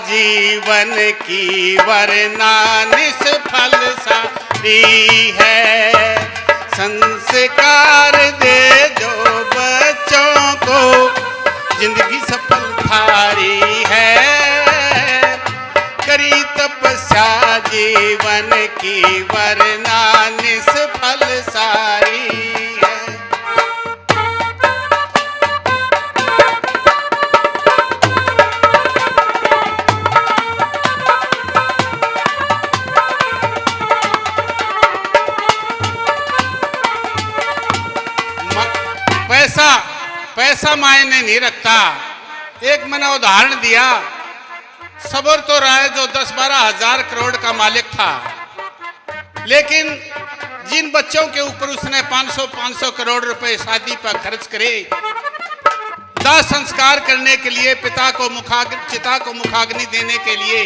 जीवन की वरना निष्फल सारी है। संस्कार दे जो बच्चों को जिंदगी सफल थारी है। करी तपस्या जीवन की वरना निष्फल सारी है। पैसा मायने नहीं रखता। एक मैंने उदाहरण दिया, सबर तो रहा है जो 10-12 हजार करोड़ का मालिक था, लेकिन जिन बच्चों के ऊपर उसने 500 करोड़ रुपए शादी पर खर्च करे, दाह संस्कार करने के लिए, चिता को मुखाग्नि देने के लिए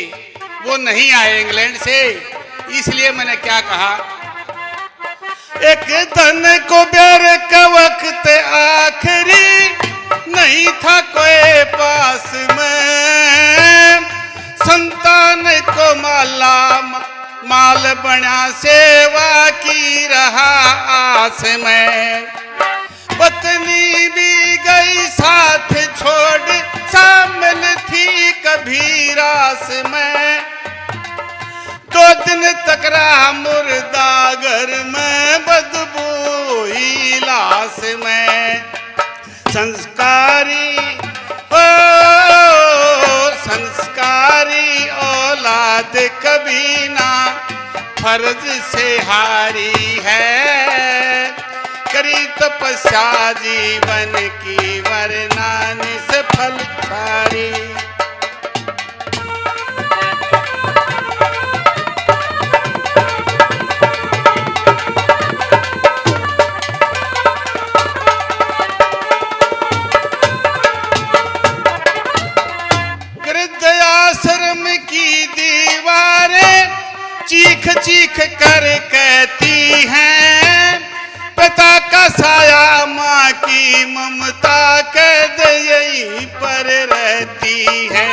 वो नहीं आए इंग्लैंड से। इसलिए मैंने क्या कहा, एक धन को बेर का वक्त आखिरी नहीं था कोई पास में। संतान को माल बना सेवा की रहा आस में। पत्नी भी गई साथ छोड़, शामिल थी कभी रास में। 2 दिन तक रहा मुर्दा घर में, बदबू ही लाश में। संस्कारी औलाद कभी ना फर्ज से हारी है। करी तपस्या जीवन की वरना निष्फल सारी। चीख चीख कर कहती हैं, पिता का साया माँ की ममता कैद यहीं पर रहती है।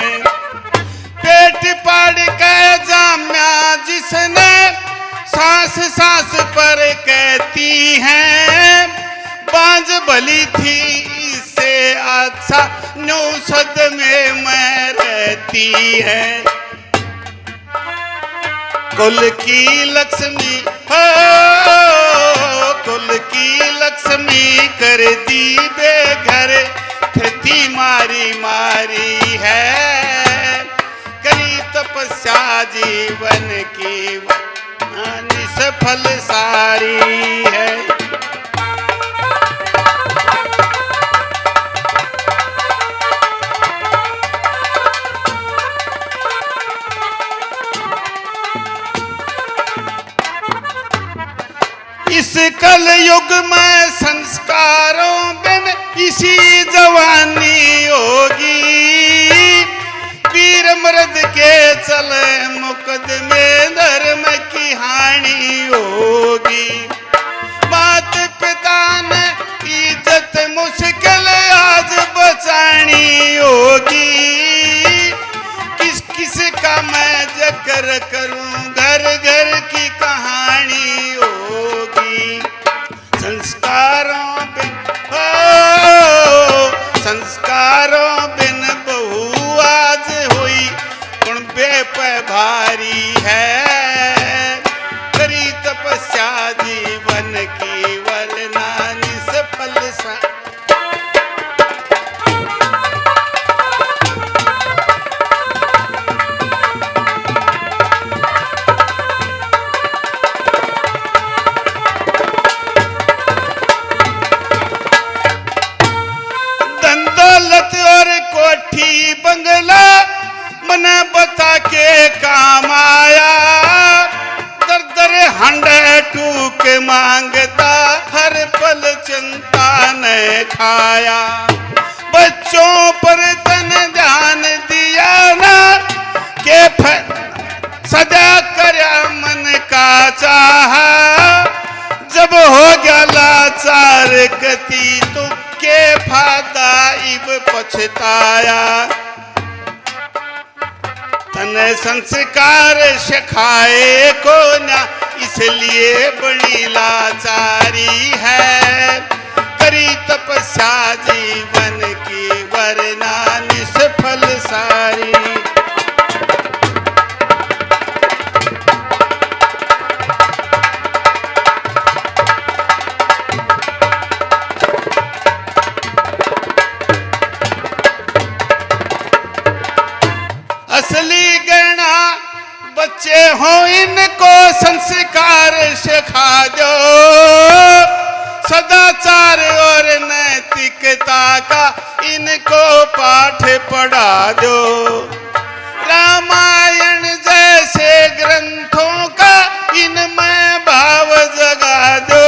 पेट पाड़ के जाम्या जिसने सांस सांस पर कहती हैं, बांझ भली थी इससे अच्छा 9 में रहती है। कुल की लक्ष्मी हो, कुल की लक्ष्मी कर दी बेघर, फिरती मारी मारी है। करी तपस्या जीवन की निष्फल सारी है। इस कल युग में संस्कारों बिन इसी जवानी होगी। वीर मर्द के चले मुकदमे धर्म की हानि होगी। मात पिता ने इज्जत मुश्किल आज बचानी होगी। किस किस का मैं जिक्र करूं, घर घर की कहानी होगी। संस्कारों बिन बहू आज हुई कुंबे पे भारी है। करी तपस्या जीवन की वरना निष्फल सा। बंगला मना बता के काम आया। दर दर हंडे टूक मांगता, हर पल चिंता ने खाया। बच्चों पर तन ध्यान दिया ना, के सजा करया मन का चाहा। जब हो गया लाचार गति, तो के फायदा इब पछताया। तन संस्कार सिखाए को ना, इसलिए बड़ी लाचारी है। करी तपस्या जीवन की वरना निष्फल सारी। असली गणा बच्चे हो, इनको संस्कार सिखा दो। सदाचार और नैतिकता का इनको पाठ पढ़ा दो। रामायण जैसे ग्रंथों का इनमें भाव जगा दो।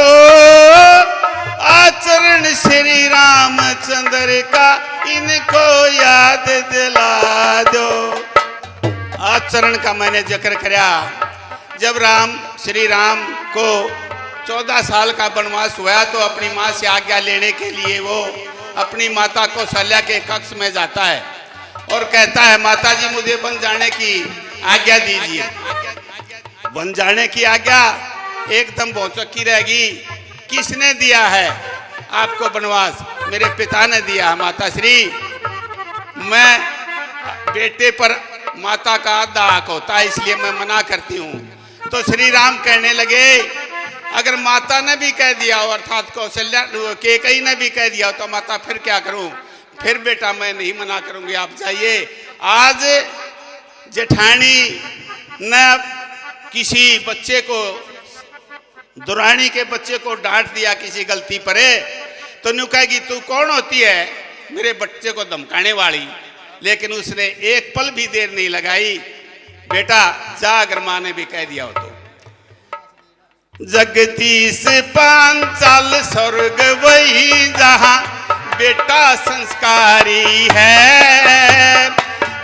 आचरण श्री रामचंद्र का इनको याद दिला दो। आचरण का मैंने जिक्र किया। जब श्री राम को 14 साल का वनवास हुआ तो अपनी माँ से आज्ञा लेने के लिए वो अपनी माता कौशल्या के कक्ष में जाता है और कहता है, माता जी मुझे वन जाने की आज्ञा दीजिए। वन जाने की आज्ञा एकदम भौचक्की रहेगी। किसने दिया है आपको वनवास? मेरे पिता ने दिया। माता श्री, मैं बेटे पर माता का आधा हक होता है, इसलिए मैं मना करती हूँ। तो श्री राम कहने लगे, अगर माता ने भी कह दिया हो, अर्थात कौशल्या कैकेयी ने भी कह दिया तो माता फिर क्या करूं? फिर बेटा मैं नहीं मना करूंगी, आप जाइए। आज जेठानी ने किसी बच्चे को, दुरानी के बच्चे को डांट दिया किसी गलती पर, तो न्यू कहेगी तू कौन होती है मेरे बच्चे को धमकाने वाली? लेकिन उसने एक पल भी देर नहीं लगाई, बेटा जा, अगर माँ ने भी कह दिया हो तो। जगदीश पांचाल स्वर्ग वही जहां बेटा संस्कारी है।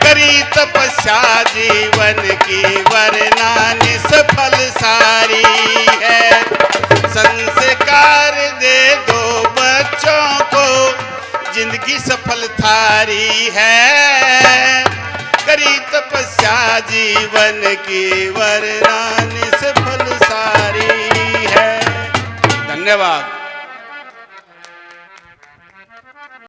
करी तपस्या जीवन की वरना निष्फल सारी है। संस्कार दे दो बच्चों को, जिंदगी सफल थारी है। करी तपस्या जीवन की वरना निष्फल सारी है। धन्यवाद।